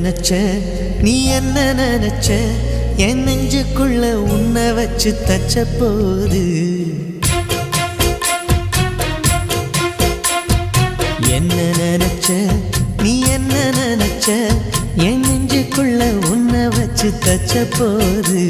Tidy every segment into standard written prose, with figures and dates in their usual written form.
நினைச்ச நீ என்ன நினைச்ச என் நெஞ்சுக்குள்ள உன்னை வச்சு தச்ச போது என்ன நினைச்ச நீ என்ன நினைச்ச என் நெஞ்சுக்குள்ள உன்னை வச்சு தச்ச போது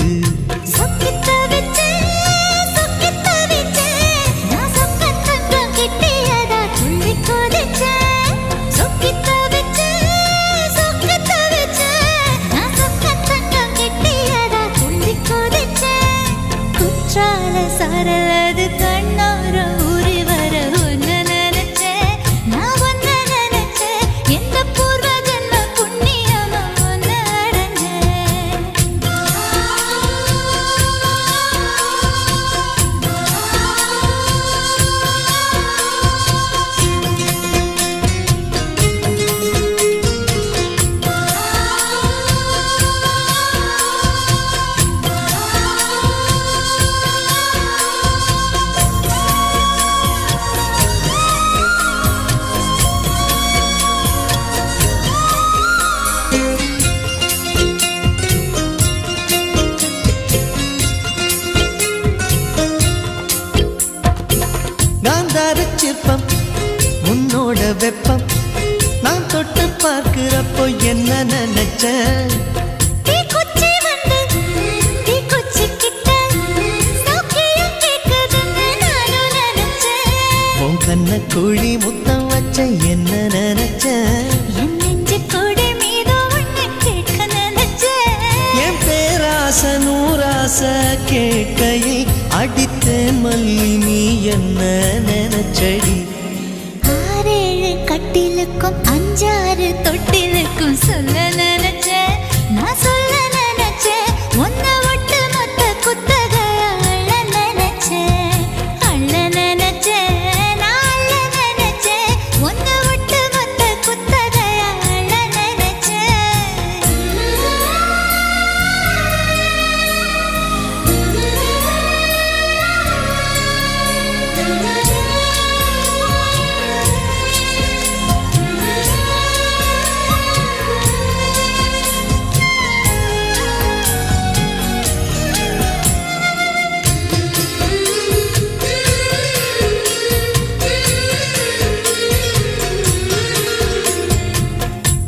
சரலது கண்ணோர ஊறி வர ஒன்னு நினைச்சேன் நான் ஒன்னு நினைச்சேன் எந்த பூர்வ ஜன்ம புண்ணியமும் ஒன்னு அடைஞ்சேன் சிற்பம் உன்னோட வெப்பம் நான் தொட்டு பார்க்கிறப்போ என்ன நினைச்ச உன் கண்ண குழி முத்தம் வச்ச என்ன நினைச்ச என் பேராச நூராச கேட்கையில் அடித்தேன் மல்லி நீ என்ன நினைச்சடி ஆறேழு கட்டிலுக்கும் அஞ்சாறு தொட்டிலுக்கும் சொல்ல நினைச்சேன் நான் சொல்ல நினைச்சேன் உன்னை விட்டு மொத்த குத்தகைய அள்ள நினைச்சேன் நான் அள்ள நினைச்சேன் உன்னை விட்டு மொத்த குத்தகைய அள்ள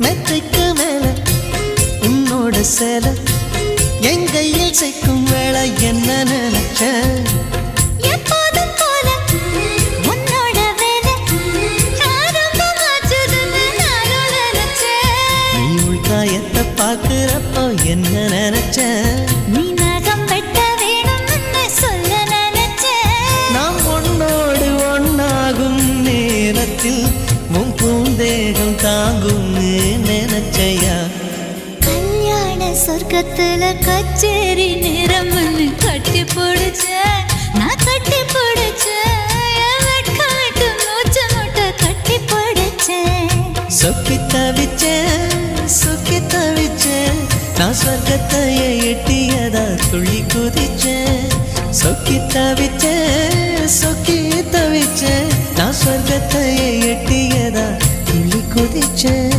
மெத்தைக்கு மேல உன்னோட சேல என் கையில் சேர்க்கும் வேலை என்ன நினைச்ச எப்போதும் போல உன்னோட வேலை ஆரம்பமாச்சுதுன்னு நானும் நினைச்சேன் நீ உள்காயத்தை பார்க்கிறப்போ என்ன நினைச்ச நீ நகம் வெட்ட வேணும்னு சொல்ல நினைச்சேன் நாம் உன்னோடு ஒன்னாகும் நேரத்தில் உன் பூந்தேகம் தாங்கும்னு நினைச்சையா கல்யாண சொர்க்கத்துல கச்சேரி நேரம்னு கட்டி பிடிச்சேன் நான் கட்டி பிடிச்சேன் வெட்காட்டு மூச்சு முட்டை கட்டி பிடிச்சேன் சொக்கி தவிச்சேன் நான் சொர்க்கத்தையே எட்டியதா துள்ளி குதிச்சேன் சொக்கி தவிச்சேன் நான் சொர்க்கத்தையே எட்டியதா துள்ளி குதிச்சேன்